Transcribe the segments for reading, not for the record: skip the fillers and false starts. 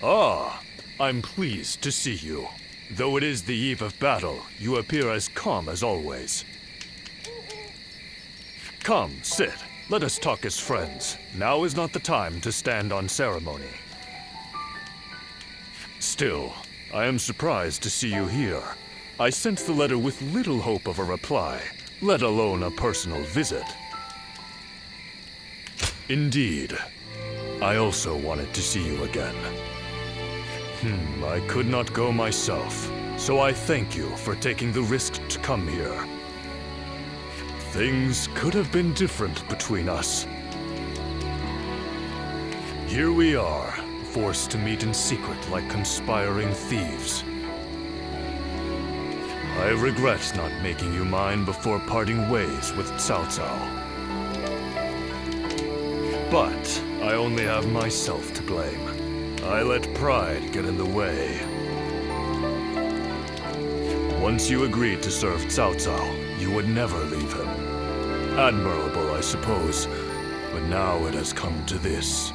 Ah, I'm pleased to see you. Though it is the eve of battle, you appear as calm as always. Come, sit. Let us talk as friends. Now is not the time to stand on ceremony. Still, I am surprised to see you here. I sent the letter with little hope of a reply, let alone a personal visit. Indeed. I also wanted to see you again. I could not go myself, so I thank you for taking the risk to come here. Things could have been different between us. Here we are, forced to meet in secret like conspiring thieves. I regret not making you mine before parting ways with Cao Cao. But I only have myself to blame. I let pride get in the way. Once you agreed to serve Cao Cao, you would never leave him. Admirable, I suppose, but now it has come to this.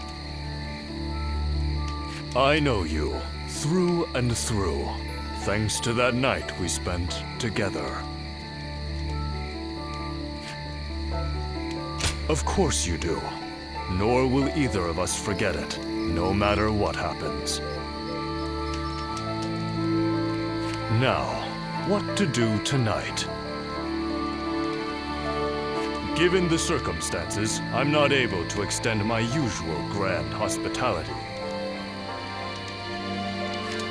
I know you, through and through, thanks to that night we spent together. Of course you do. Nor will either of us forget it, no matter what happens. Now, what to do tonight? Given the circumstances, I'm not able to extend my usual grand hospitality.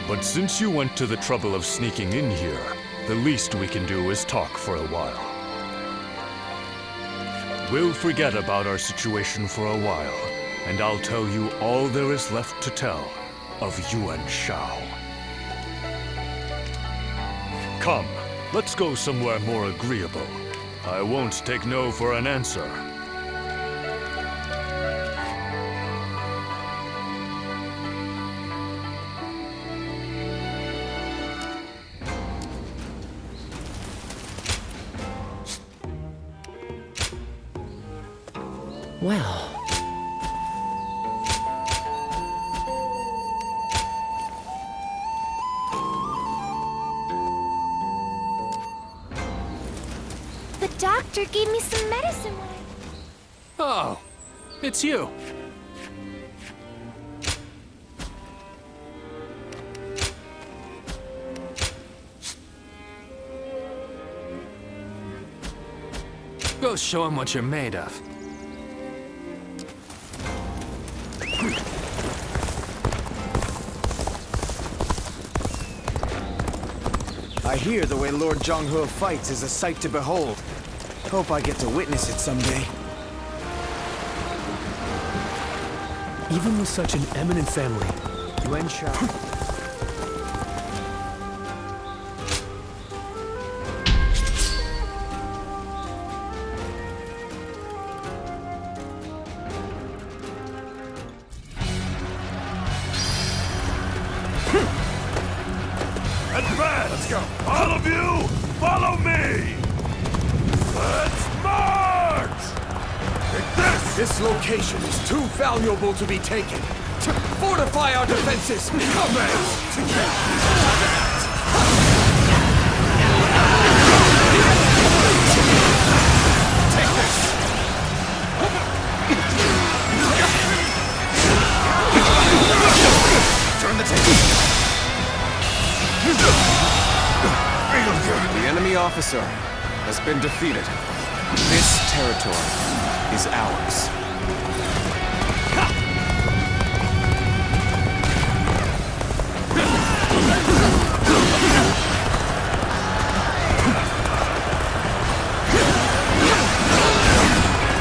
But since you went to the trouble of sneaking in here, the least we can do is talk for a while. We'll forget about our situation for a while, and I'll tell you all there is left to tell of Yuan Shao. Come, let's go somewhere more agreeable. I won't take no for an answer. Well... The doctor gave me some medicine when Oh, it's you. Go show him what you're made of. I hear the way Lord Zhonghe fights is a sight to behold. Hope I get to witness it someday. Even with such an eminent family, Yuan Shao. Advance! Let's go! All of you, follow me! Let's march! Take this! This location is too valuable to be taken. To fortify our defenses! Take this! Turn the table. The enemy officer has been defeated. This territory is ours.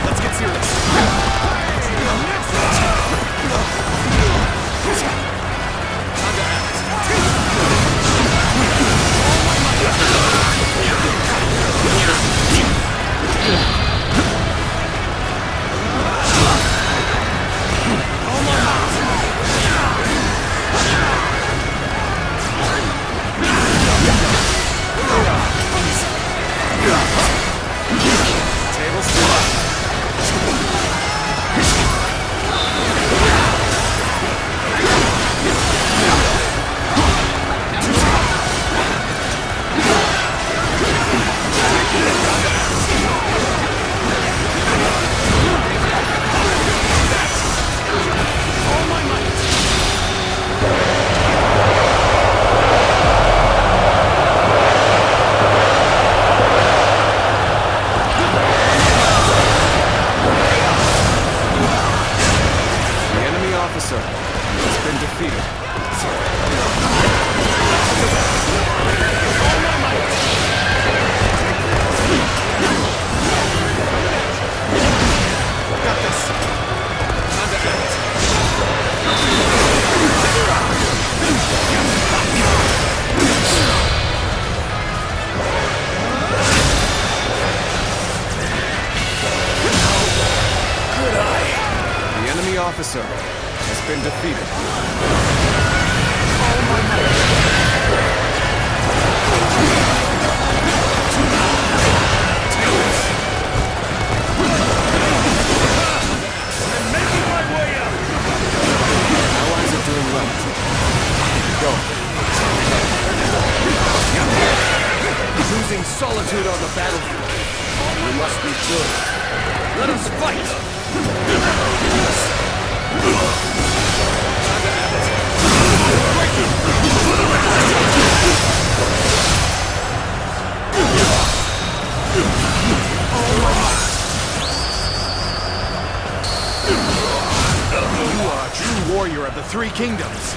Let's get serious. Time to act. has been defeated. Got this. Time to act. The enemy officer has been defeated. I'm making my way up! Allies are doing well. Go. Choosing solitude on the battlefield. We must be good. Let us fight! You are a true warrior of the Three Kingdoms.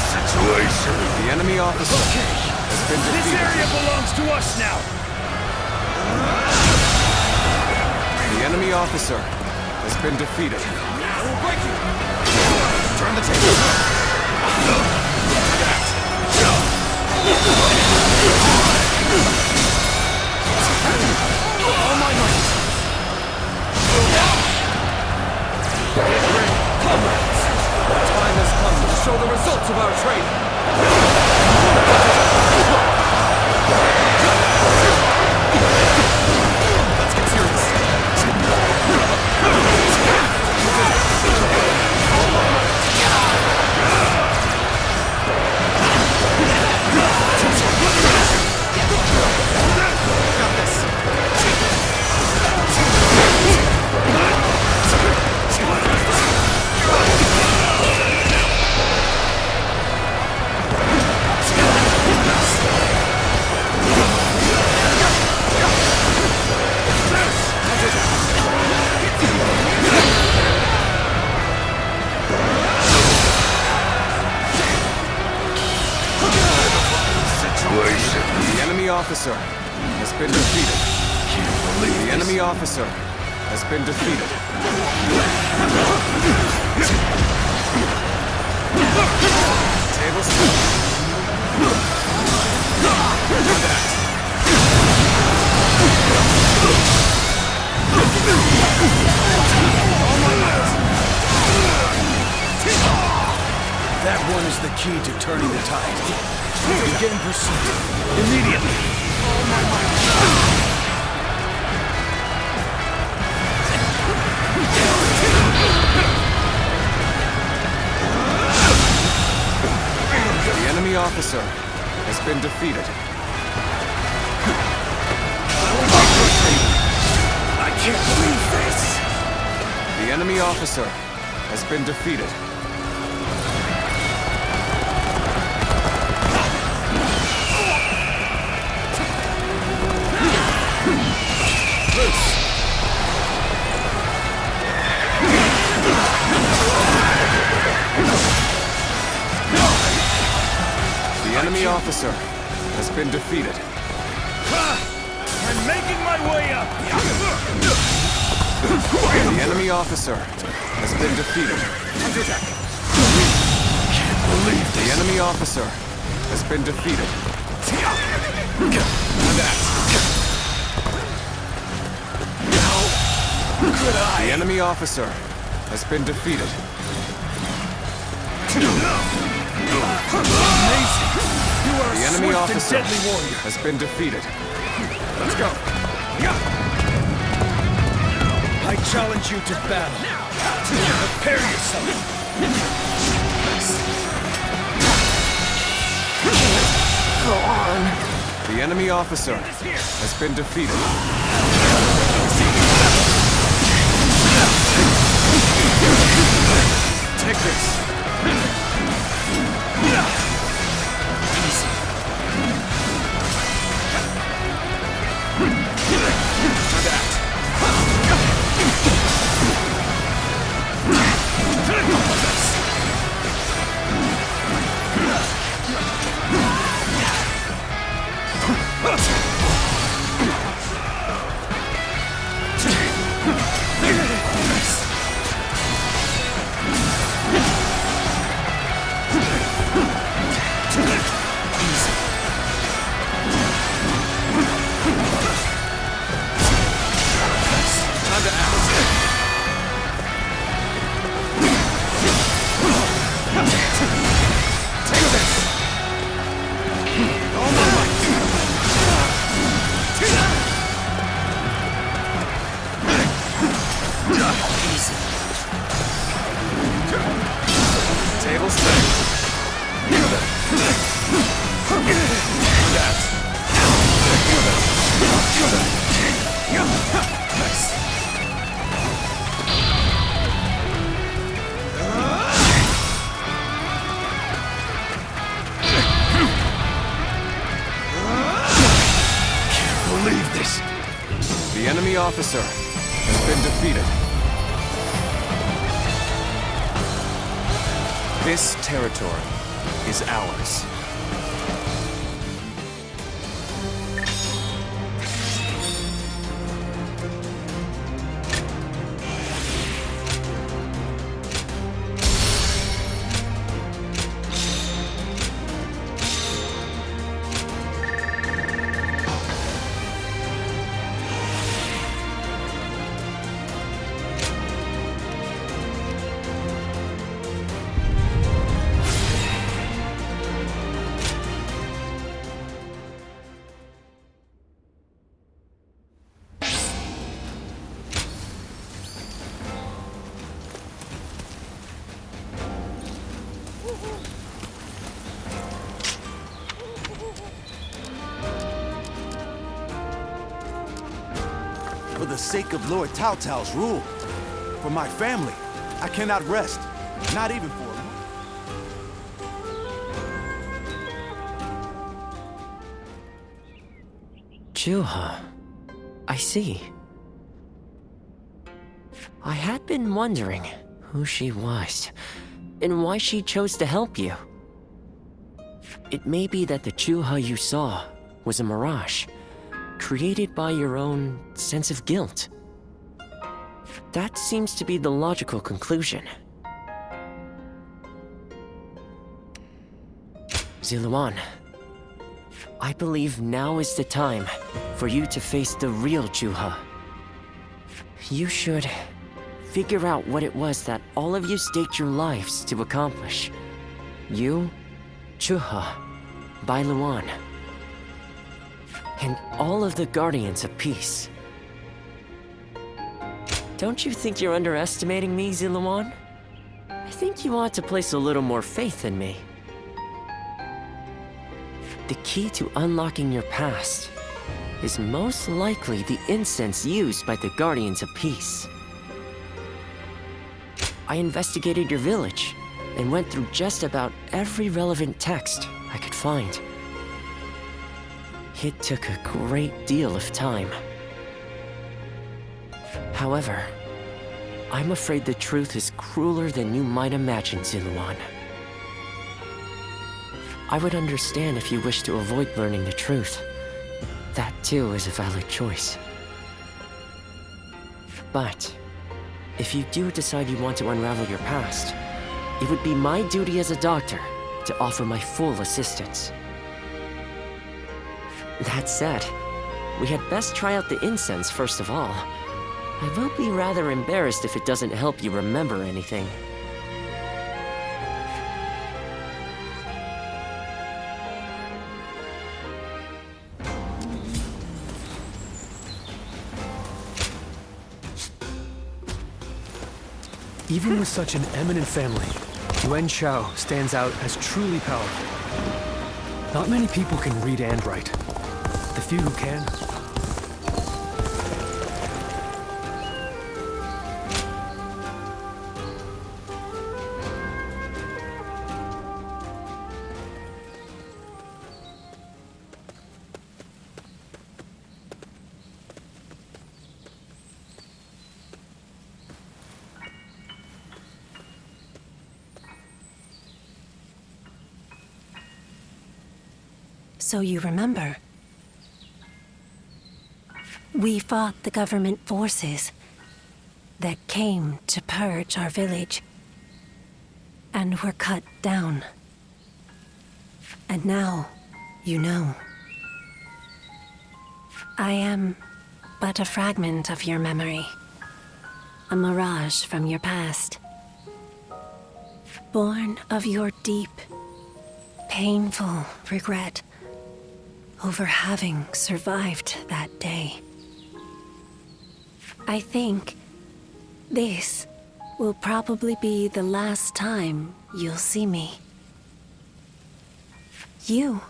Situation. The enemy officer has been This defeated. area belongs to us now! The enemy officer has been defeated. Turn the table. All my might. Get ready, comrades. The time has come to show the results of our training. Let's get serious. Got this. Situation. The enemy officer has been defeated. The enemy officer has been defeated. Tables That one is the key to turning the tide. Begin pursuit. Immediately. The enemy officer has been defeated. I can't believe this! The enemy officer has been defeated. The enemy officer has been defeated. I'm making my way up! The enemy officer has been defeated. The enemy officer has been defeated. The enemy officer has been defeated. Amazing! You are The a enemy swift officer and deadly warrior! has been defeated. Let's go! I challenge you to battle. Prepare yourself! Go on. The enemy officer has been defeated. Take this. Table set. Can't believe this. The enemy officer has been defeated. This territory is ours. For the sake of Lord Tao Tao's rule, for my family, I cannot rest, not even for a moment. Juha. I see. I had been wondering who she was, and why she chose to help you. It may be that the Juha you saw was a mirage, created by your own sense of guilt. That seems to be the logical conclusion. Ziluan, I believe now is the time for you to face the real Juha. You should figure out what it was that all of you staked your lives to accomplish. You, Juha, Bailuan, and all of the Guardians of Peace. Don't you think you're underestimating me, Ziluan? I think you ought to place a little more faith in me. The key to unlocking your past is most likely the incense used by the Guardians of Peace. I investigated your village and went through just about every relevant text I could find. It took a great deal of time. However, I'm afraid the truth is crueler than you might imagine, Ziluan. I would understand if you wish to avoid learning the truth. That too is a valid choice. But if you do decide you want to unravel your past, it would be my duty as a doctor to offer my full assistance. That said, we had best try out the incense first of all. I will be rather embarrassed if it doesn't help you remember anything. Even with such an eminent family, Yuan Shao stands out as truly powerful. Not many people can read and write. The few who can, So you remember? We fought the government forces that came to purge our village, and were cut down. And now, you know. I am but a fragment of your memory, a mirage from your past, born of your deep, painful regret over having survived that day. I think this will probably be the last time you'll see me. You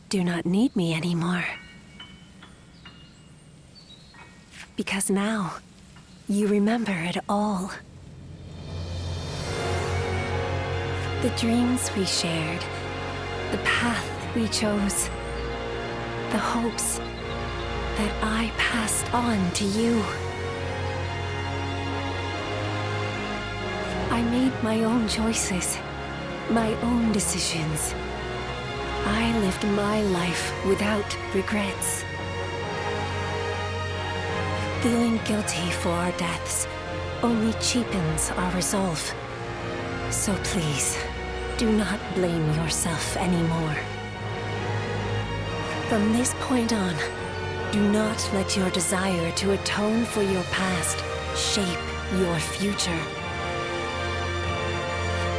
do not need me anymore. Because now, you remember it all. The dreams we shared, the path we chose, the hopes that I passed on to you. I made my own choices, my own decisions. I lived my life without regrets. Feeling guilty for our deaths only cheapens our resolve. So please, do not blame yourself anymore. From this point on, do not let your desire to atone for your past shape your future.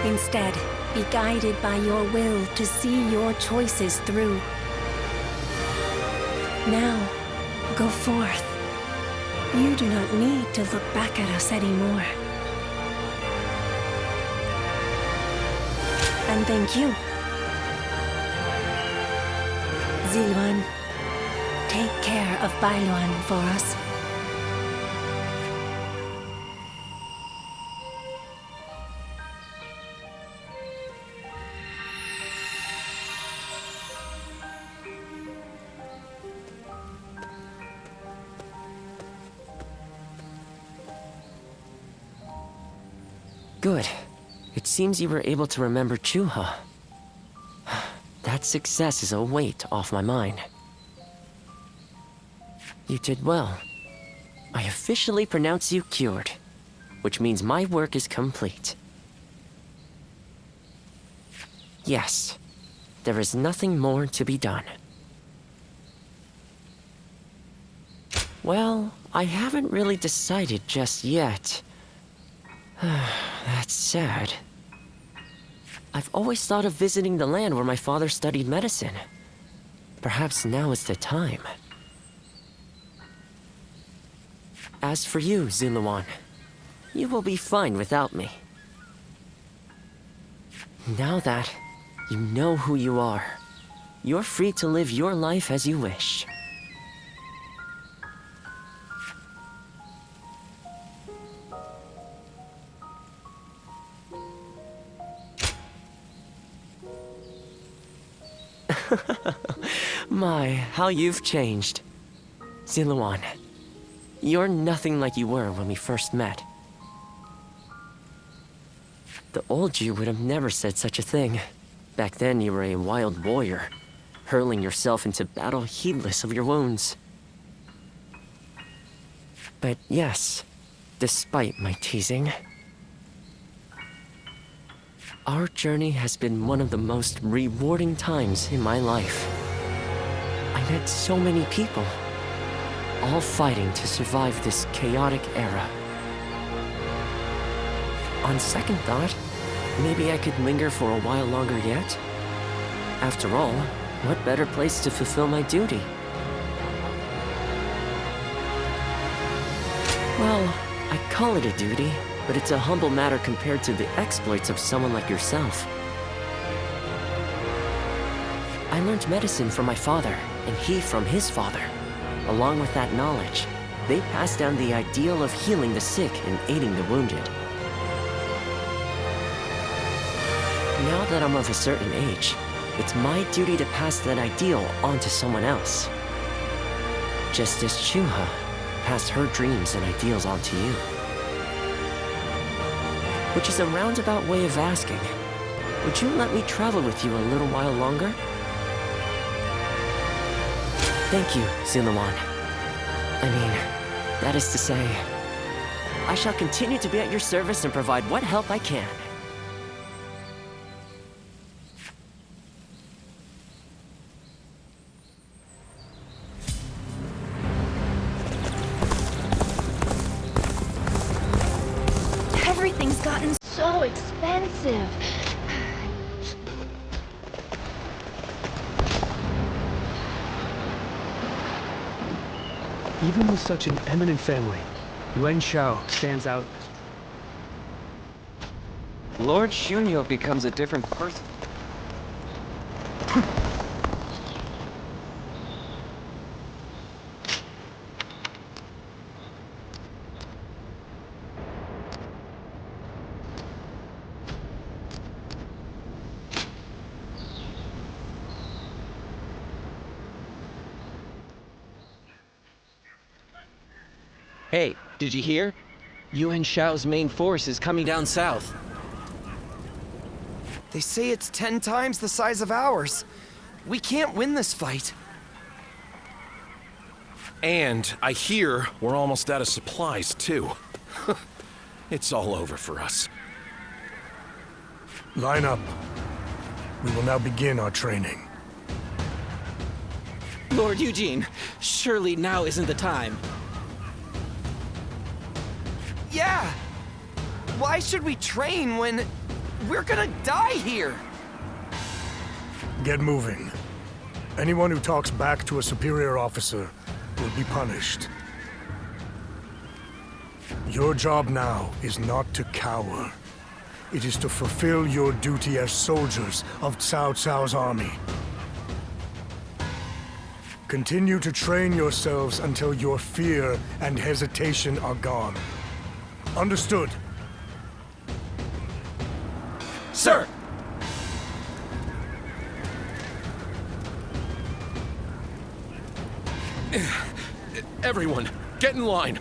Instead, be guided by your will to see your choices through. Now, go forth. You do not need to look back at us anymore. And thank you. Ziluan, take care of Bailuan for us. Good. It seems you were able to remember Chuha. That success is a weight off my mind. You did well. I officially pronounce you cured, which means my work is complete. Yes, there is nothing more to be done. Well, I haven't really decided just yet. That's sad. I've always thought of visiting the land where my father studied medicine. Perhaps now is the time. As for you, Ziluan, you will be fine without me. Now that you know who you are, you're free to live your life as you wish. My, how you've changed. Ziluan, you're nothing like you were when we first met. The old you would have never said such a thing. Back then you were a wild warrior, hurling yourself into battle heedless of your wounds. But yes, despite my teasing, our journey has been one of the most rewarding times in my life. I met so many people, all fighting to survive this chaotic era. On second thought, maybe I could linger for a while longer yet. After all, what better place to fulfill my duty? Well, I call it a duty, but it's a humble matter compared to the exploits of someone like yourself. I learned medicine from my father, and he from his father. Along with that knowledge, they passed down the ideal of healing the sick and aiding the wounded. Now that I'm of a certain age, it's my duty to pass that ideal on to someone else. Just as Chuha passed her dreams and ideals on to you. Which is a roundabout way of asking, would you let me travel with you a little while longer? Thank you, Ziluan. I mean, that is to say, I shall continue to be at your service and provide what help I can. Everything's gotten so expensive. Even with such an eminent family, Yuan Shao stands out. Lord Shunyo becomes a different person. Hey, did you hear? Yuan Shao's main force is coming down south. They say it's 10 times the size of ours. We can't win this fight. And I hear we're almost out of supplies, too. It's all over for us. Line up. We will now begin our training. Lord Eugene, surely now isn't the time. Yeah! Why should we train when we're gonna die here? Get moving. Anyone who talks back to a superior officer will be punished. Your job now is not to cower. It is to fulfill your duty as soldiers of Cao Cao's army. Continue to train yourselves until your fear and hesitation are gone. Understood. Sir! Everyone, get in line.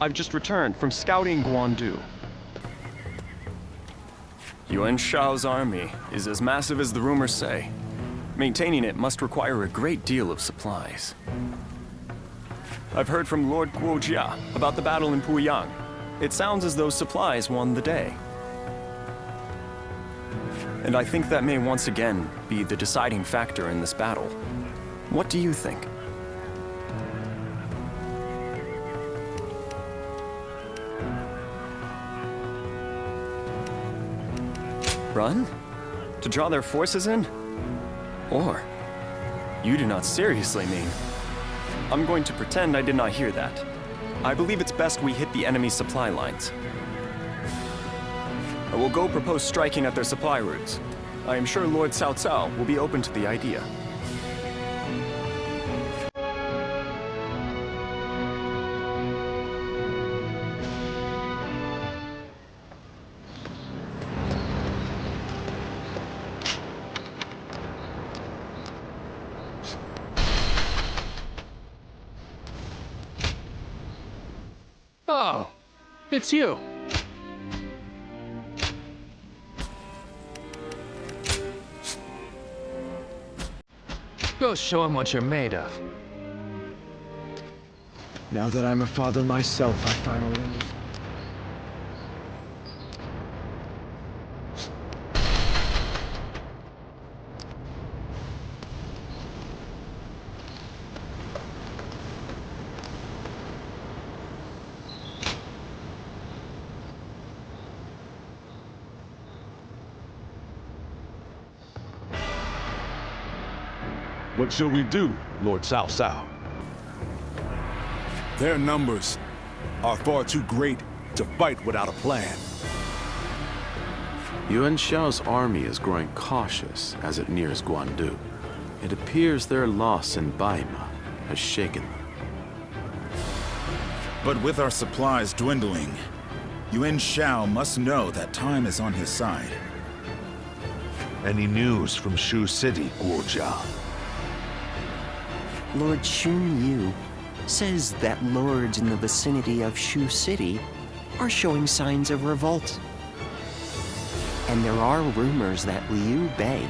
I've just returned from scouting Guandu. Yuan Shao's army is as massive as the rumors say. Maintaining it must require a great deal of supplies. I've heard from Lord Guojia about the battle in Puyang. It sounds as though supplies won the day. And I think that may once again be the deciding factor in this battle. What do you think? Run? To draw their forces in? Or, you do not seriously mean... I'm going to pretend I did not hear that. I believe it's best we hit the enemy's supply lines. I will go propose striking at their supply routes. I am sure Lord Cao Cao will be open to the idea. Oh, it's you. Go show him what you're made of. Now that I'm a father myself, I finally... What shall we do, Lord Cao Cao? Their numbers are far too great to fight without a plan. Yuan Shao's army is growing cautious as it nears Guandu. It appears their loss in Baima has shaken them. But with our supplies dwindling, Yuan Shao must know that time is on his side. Any news from Shu City, Guojia? Lord Xun Yu says that lords in the vicinity of Shu City are showing signs of revolt. And there are rumors that Liu Bei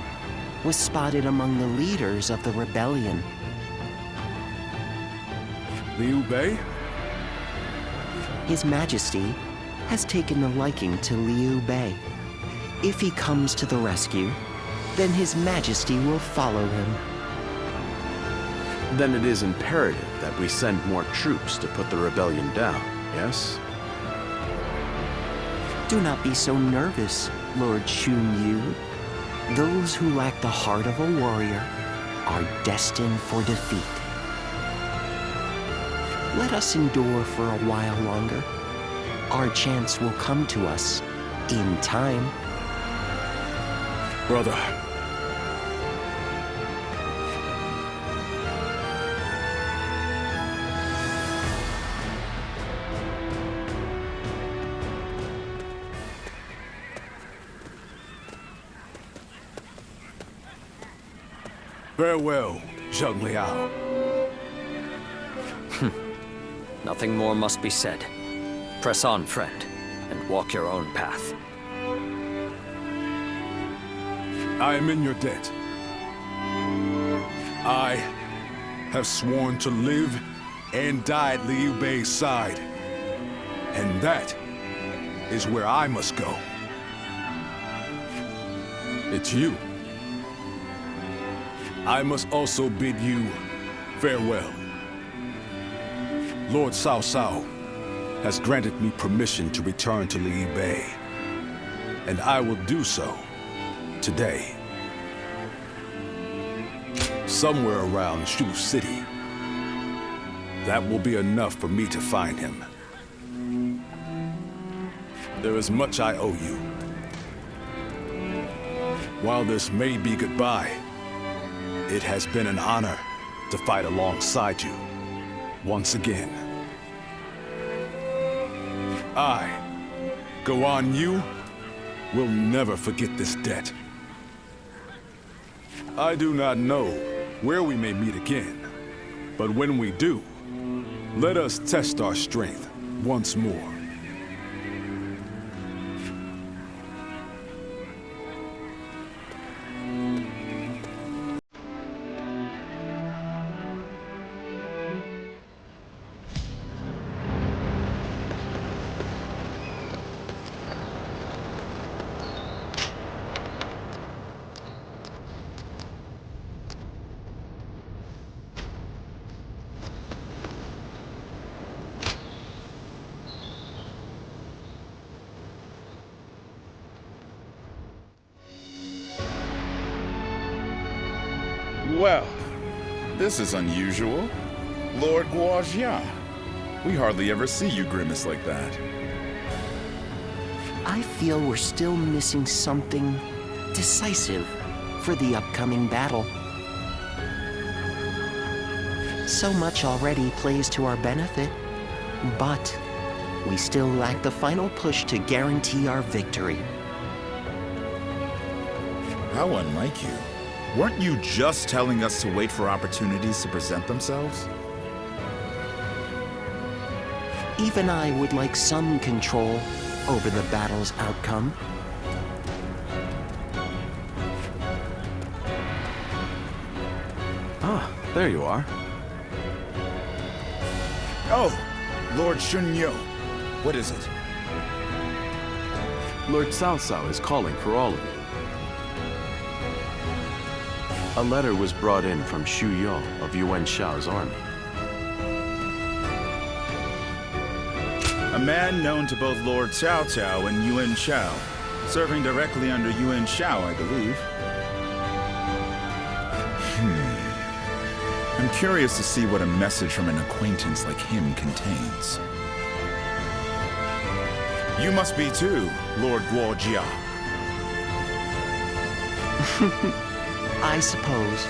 was spotted among the leaders of the rebellion. Liu Bei? His Majesty has taken a liking to Liu Bei. If he comes to the rescue, then His Majesty will follow him. Then it is imperative that we send more troops to put the rebellion down, yes? Do not be so nervous, Lord Shun Yu. Those who lack the heart of a warrior are destined for defeat. Let us endure for a while longer. Our chance will come to us in time. Brother. Farewell, Zheng Liao. Nothing more must be said. Press on, friend, and walk your own path. I am in your debt. I have sworn to live and die at Liu Bei's side. And that is where I must go. It's you. I must also bid you farewell. Lord Cao Cao has granted me permission to return to Liu Bei, and I will do so today. Somewhere around Shu City. That will be enough for me to find him. There is much I owe you. While this may be goodbye, it has been an honor to fight alongside you once again. I, Guan Yu, will never forget this debt. I do not know where we may meet again, but when we do, let us test our strength once more. Well, this is unusual. Lord Guojia. We hardly ever see you grimace like that. I feel we're still missing something decisive for the upcoming battle. So much already plays to our benefit, but we still lack the final push to guarantee our victory. How unlike you. Weren't you just telling us to wait for opportunities to present themselves? Even I would like some control over the battle's outcome. Ah, there you are. Oh, Lord Shunyo. What is it? Lord Cao Cao is calling for all of you. A letter was brought in from Xu Yo of Yuan Shao's army. A man known to both Lord Cao Cao and Yuan Shao, serving directly under Yuan Shao, I believe. I'm curious to see what a message from an acquaintance like him contains. You must be too, Lord Guojia. I suppose.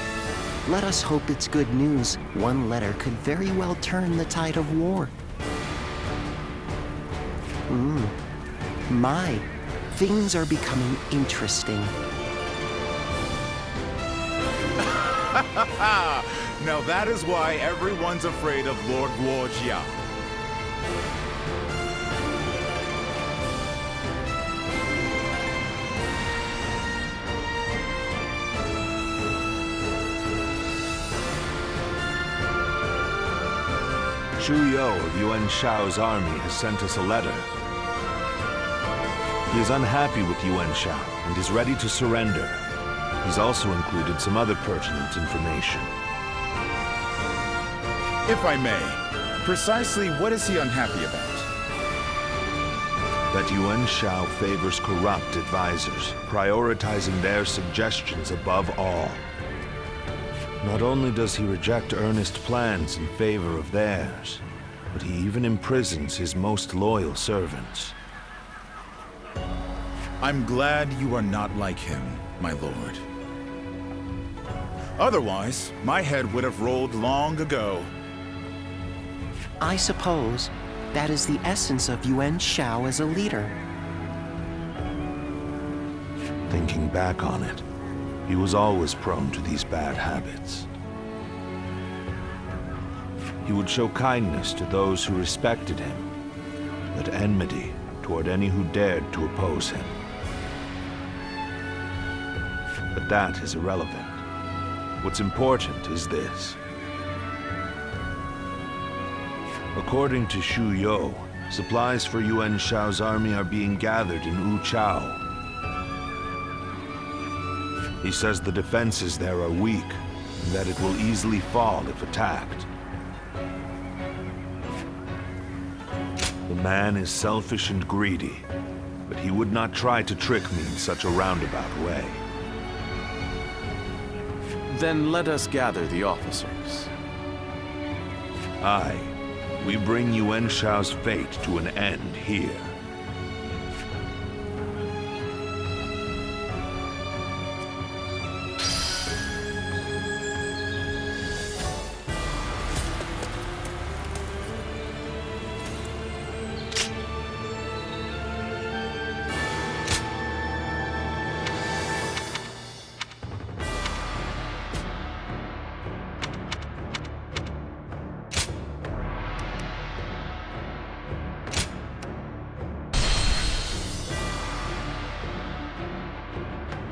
Let us hope it's good news. One letter could very well turn the tide of war. My, things are becoming interesting. Now that is why everyone's afraid of Lord Guojia. Xu Yo of Yuan Shao's army has sent us a letter. He is unhappy with Yuan Shao and is ready to surrender. He's also included some other pertinent information. If I may, precisely what is he unhappy about? That Yuan Shao favors corrupt advisors, prioritizing their suggestions above all. Not only does he reject earnest plans in favor of theirs, but he even imprisons his most loyal servants. I'm glad you are not like him, my lord. Otherwise, my head would have rolled long ago. I suppose that is the essence of Yuan Shao as a leader. Thinking back on it, he was always prone to these bad habits. He would show kindness to those who respected him, but enmity toward any who dared to oppose him. But that is irrelevant. What's important is this. According to Shu You, supplies for Yuan Shao's army are being gathered in Wu Chao. He says the defenses there are weak, and that it will easily fall if attacked. The man is selfish and greedy, but he would not try to trick me in such a roundabout way. Then let us gather the officers. Aye. We bring Yuan Shao's fate to an end here.